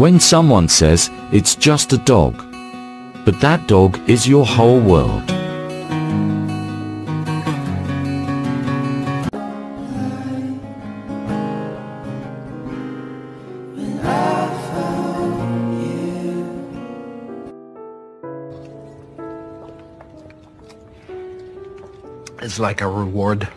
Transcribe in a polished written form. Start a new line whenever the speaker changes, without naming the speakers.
When someone says it's just a dog, but that dog is your whole world.
It's like a reward.